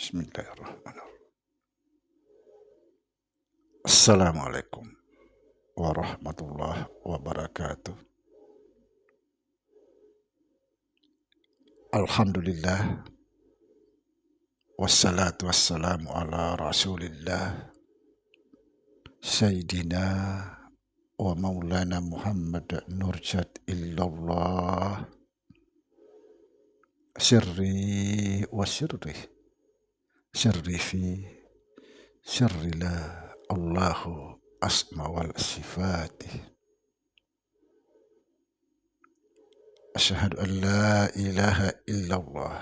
Bismillahirrahmanirrahim. Assalamualaikum warahmatullahi wabarakatuh. Alhamdulillah, wassalatu wassalamu ala rasulillah, Sayyidina wa maulana Muhammad nurjat illallah, sirri wa sirri, sirri fi sirri la Allahu asma wal sifati. Asyhadu an la ilaha illallah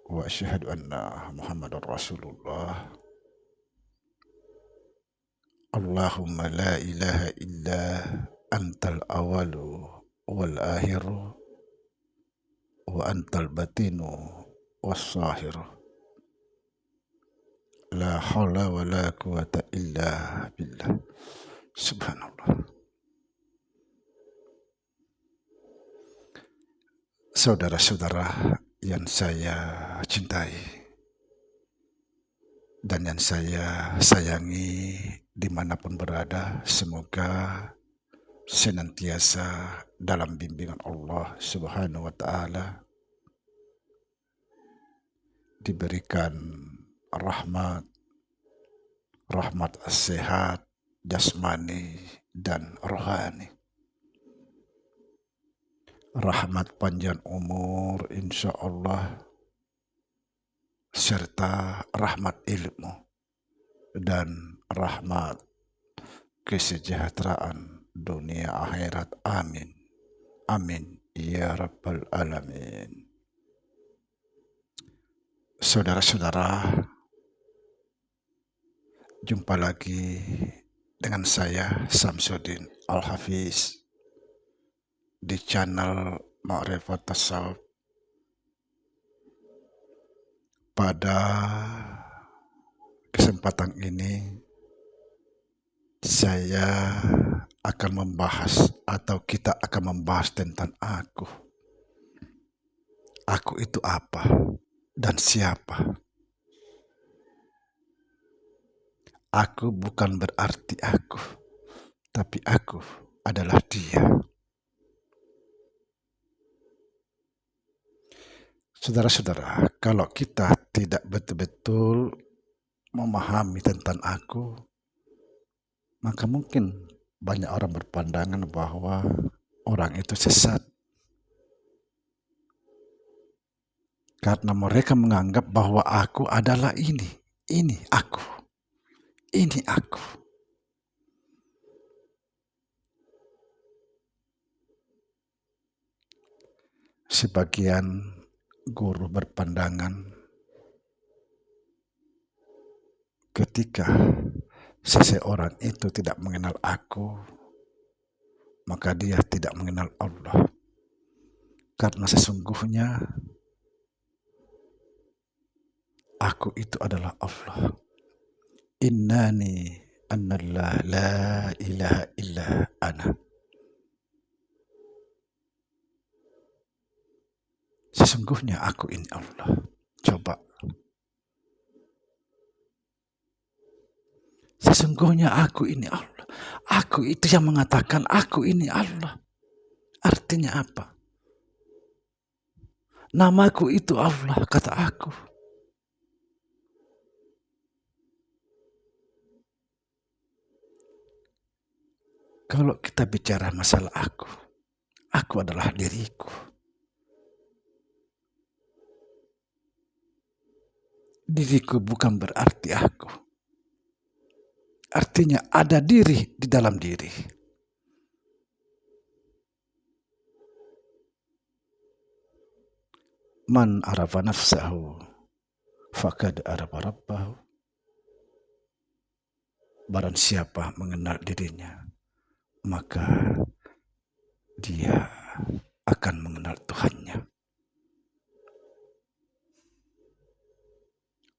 wa asyhadu anna Muhammadar Rasulullah. Allahumma la ilaha illa antal awalu wal akhiru wa antal batinu was sahiru. La haula wa la quwata illa billah. Subhanallah. Saudara-saudara yang saya cintai dan yang saya sayangi dimanapun berada, semoga senantiasa dalam bimbingan Allah Subhanahu wa Ta'ala, diberikan rahmat sehat jasmani dan rohani, rahmat panjang umur insya Allah, serta rahmat ilmu dan rahmat kesejahteraan dunia akhirat. Amin, amin ya rabbal alamin. Saudara-saudara, jumpa lagi dengan saya Samsudin Al-Hafiz di channel Ma'rifat Tasawuf. Pada kesempatan ini saya akan membahas, atau kita akan membahas tentang aku. Aku itu apa dan siapa? Aku bukan berarti aku, tapi aku adalah dia. Saudara-saudara, kalau kita tidak betul-betul memahami tentang aku, maka mungkin banyak orang berpandangan bahwa orang itu sesat. Karena mereka menganggap bahwa aku adalah ini aku, ini aku. Sebagian guru berpandangan ketika seseorang itu tidak mengenal aku, maka dia tidak mengenal Allah. Karena sesungguhnya aku itu adalah Allah. Innani anallah la ilaha illa ana. Sesungguhnya aku ini Allah. Coba. Sesungguhnya aku ini Allah. Aku itu yang mengatakan aku ini Allah. Artinya apa? Namaku itu Allah, kata aku. Kalau kita bicara masalah aku adalah diriku. Diriku bukan berarti aku. Artinya ada diri di dalam diri. Man arafa nafsahu faqad arafa rabbahu. Barang siapa mengenal dirinya, maka dia akan mengenal Tuhannya.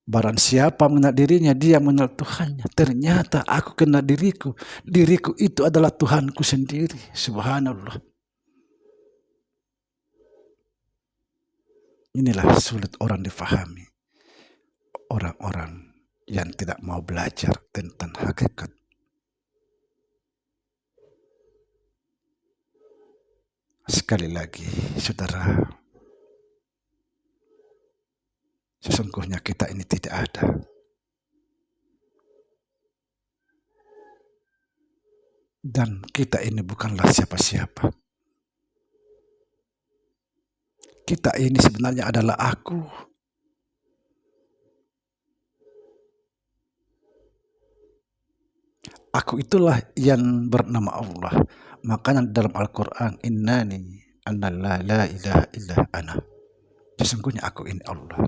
Barang siapa mengenal dirinya, dia mengenal Tuhannya. Ternyata aku kenal diriku. Diriku itu adalah Tuhanku sendiri. Subhanallah. Inilah sulit orang difahami. Orang-orang yang tidak mau belajar tentang hakikat. Sekali lagi, saudara, sesungguhnya kita ini tidak ada. Dan kita ini bukanlah siapa-siapa. Kita ini sebenarnya adalah aku. Aku itulah yang bernama Allah. Makanya dalam Al-Quran, innani anna la ilaha illa ana. Sesungguhnya aku ini Allah.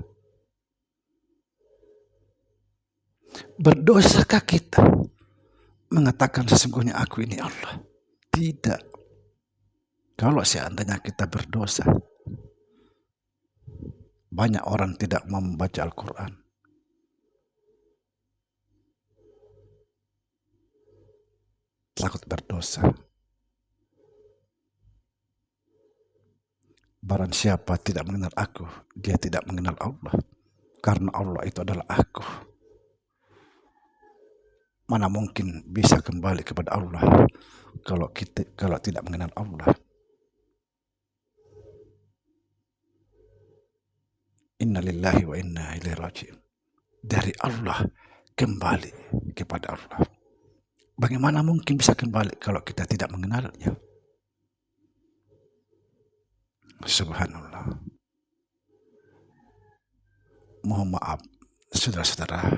Berdosakah kita mengatakan sesungguhnya aku ini Allah? Tidak. Kalau seandainya kita berdosa, banyak orang tidak mau membaca Al-Quran. Takut berdosa. Barang siapa tidak mengenal aku, dia tidak mengenal Allah. Karena Allah itu adalah aku. Mana mungkin bisa kembali kepada Allah kalau tidak mengenal Allah. Inna lillahi wa inna ilaihi raji'un. Dari Allah kembali kepada Allah. Bagaimana mungkin bisa kembali kalau kita tidak mengenalnya? Subhanallah. Mohon maaf, saudara-saudara,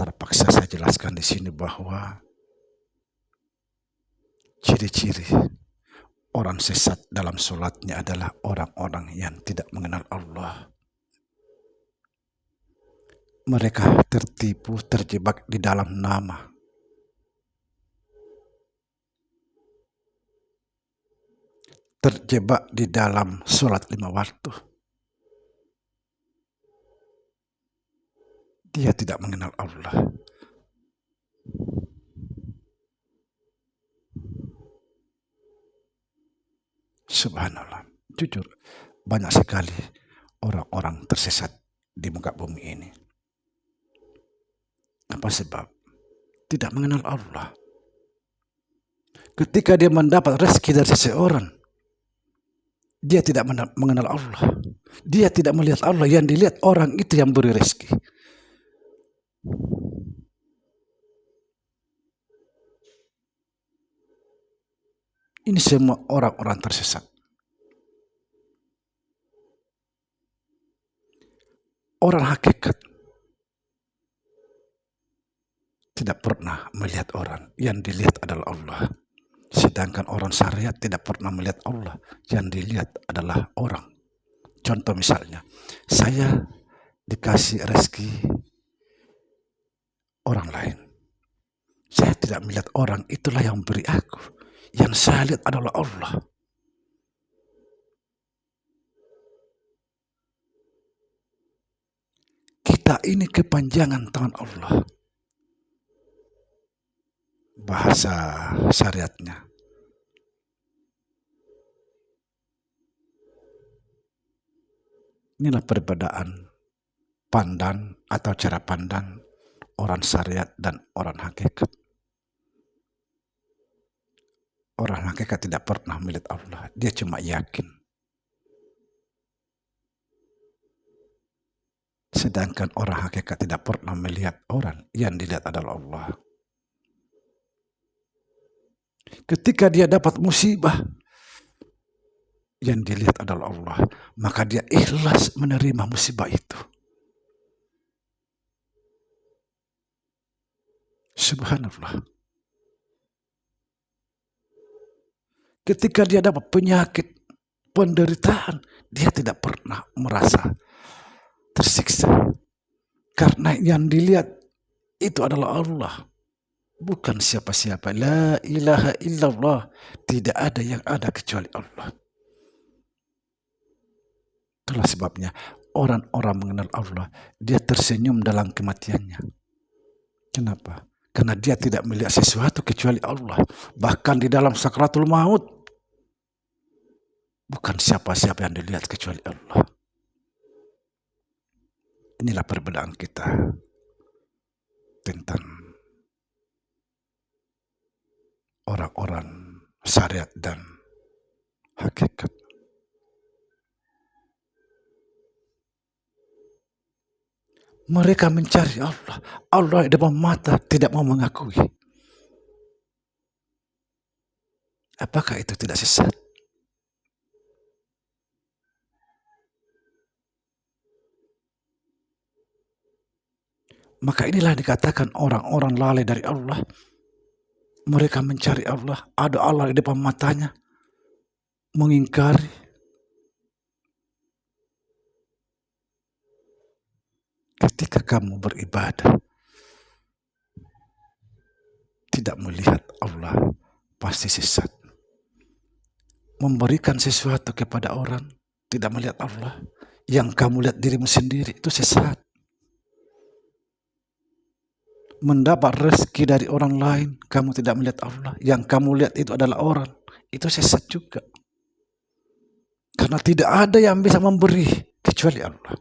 terpaksa saya jelaskan di sini bahwa ciri-ciri orang sesat dalam sholatnya adalah orang-orang yang tidak mengenal Allah. Mereka tertipu, terjebak di dalam nama. Terjebak di dalam sholat 5 waktu. Dia tidak mengenal Allah. Subhanallah. Jujur, banyak sekali orang-orang tersesat di muka bumi ini. Apa sebab? Tidak mengenal Allah. Ketika dia mendapat rezeki dari seseorang, dia tidak mengenal Allah. Dia tidak melihat Allah, yang dilihat orang itu yang beri rezeki. Ini semua orang-orang tersesat. Orang hakikat tidak pernah melihat orang, yang dilihat adalah Allah. Sedangkan orang syariat tidak pernah melihat Allah, yang dilihat adalah orang. Contoh misalnya, saya dikasih rezeki orang lain. Saya tidak melihat orang, itulah yang beri aku. Yang saya lihat adalah Allah. Kita ini kepanjangan tangan Allah. Bahasa syariatnya. Inilah perbedaan pandang atau cara pandang orang syariat dan orang hakikat. Orang hakikat tidak pernah melihat Allah, dia cuma yakin. Sedangkan orang hakikat tidak pernah melihat orang, yang dilihat adalah Allah. Ketika dia dapat musibah, yang dilihat adalah Allah, maka dia ikhlas menerima musibah itu. Subhanallah. Ketika dia dapat penyakit, penderitaan, dia tidak pernah merasa tersiksa. Karena yang dilihat itu adalah Allah. Bukan siapa-siapa. La ilaha illallah. Tidak ada yang ada kecuali Allah. Itulah sebabnya orang-orang mengenal Allah, dia tersenyum dalam kematiannya. Kenapa? Karena dia tidak melihat sesuatu kecuali Allah. Bahkan di dalam sakratul maut, bukan siapa-siapa yang dilihat kecuali Allah. Inilah perbedaan kita tentang orang-orang syariat dan hakikat. Mereka mencari Allah. Allah di depan mata tidak mau mengakui. Apakah itu tidak sesat? Maka inilah dikatakan orang-orang lalai dari Allah. Mereka mencari Allah, ada Allah di depan matanya, mengingkari. Ketika kamu beribadah, tidak melihat Allah, pasti sesat. Memberikan sesuatu kepada orang, tidak melihat Allah, yang kamu lihat dirimu sendiri, itu sesat. Mendapat rezeki dari orang lain, kamu tidak melihat Allah, yang kamu lihat itu adalah orang, itu sesat juga. Karena tidak ada yang bisa memberi kecuali Allah.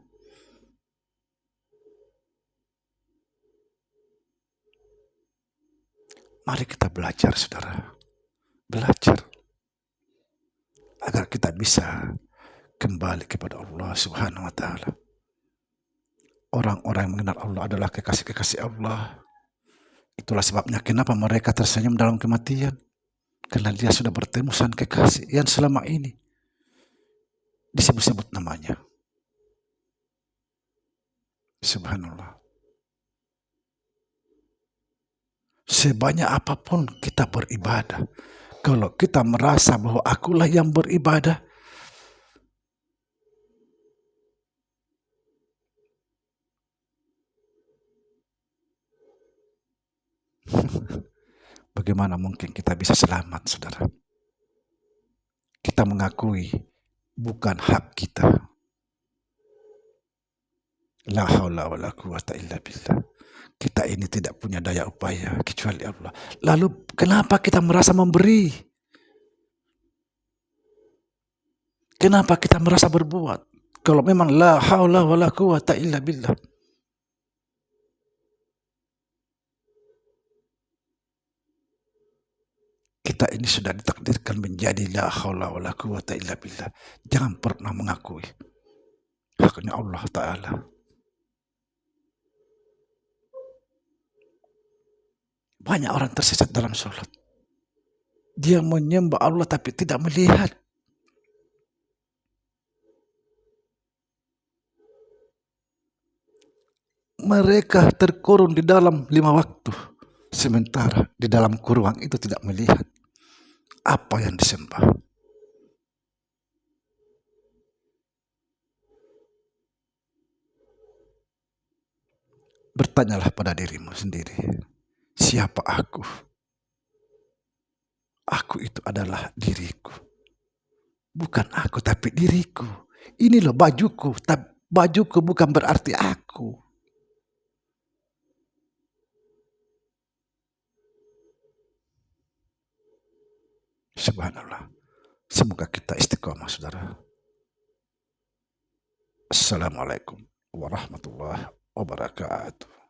Mari kita belajar, saudara. Belajar. Agar kita bisa kembali kepada Allah Subhanahu wa Ta'ala. Orang-orang yang mengenal Allah adalah kekasih-kekasih Allah. Itulah sebabnya kenapa mereka tersenyum dalam kematian. Karena dia sudah bertemu sang kekasih yang selama ini disebut-sebut namanya. Subhanallah. Sebanyak apapun kita beribadah, kalau kita merasa bahwa akulah yang beribadah, bagaimana mungkin kita bisa selamat, saudara? Kita mengakui bukan hak kita. La haula wa la quwata illa billah. Kita ini tidak punya daya upaya kecuali Allah. Lalu kenapa kita merasa memberi? Kenapa kita merasa berbuat? Kalau memang la haula wa la quwata illa billah. Kita ini sudah ditakdirkan menjadi la haula wa la quwata illa billah. Jangan pernah mengakui haknya Allah Ta'ala. Banyak orang tersesat dalam sholat. Dia menyembah Allah tapi tidak melihat. Mereka terkurung di dalam 5 waktu. Sementara di dalam kurungan itu tidak melihat apa yang disembah. Bertanyalah pada dirimu sendiri. Siapa aku? Aku itu adalah diriku. Bukan aku tapi diriku. Ini loh bajuku. Bajuku bukan berarti aku. Subhanallah. Semoga kita istiqomah, saudara. Assalamualaikum warahmatullahi wabarakatuh.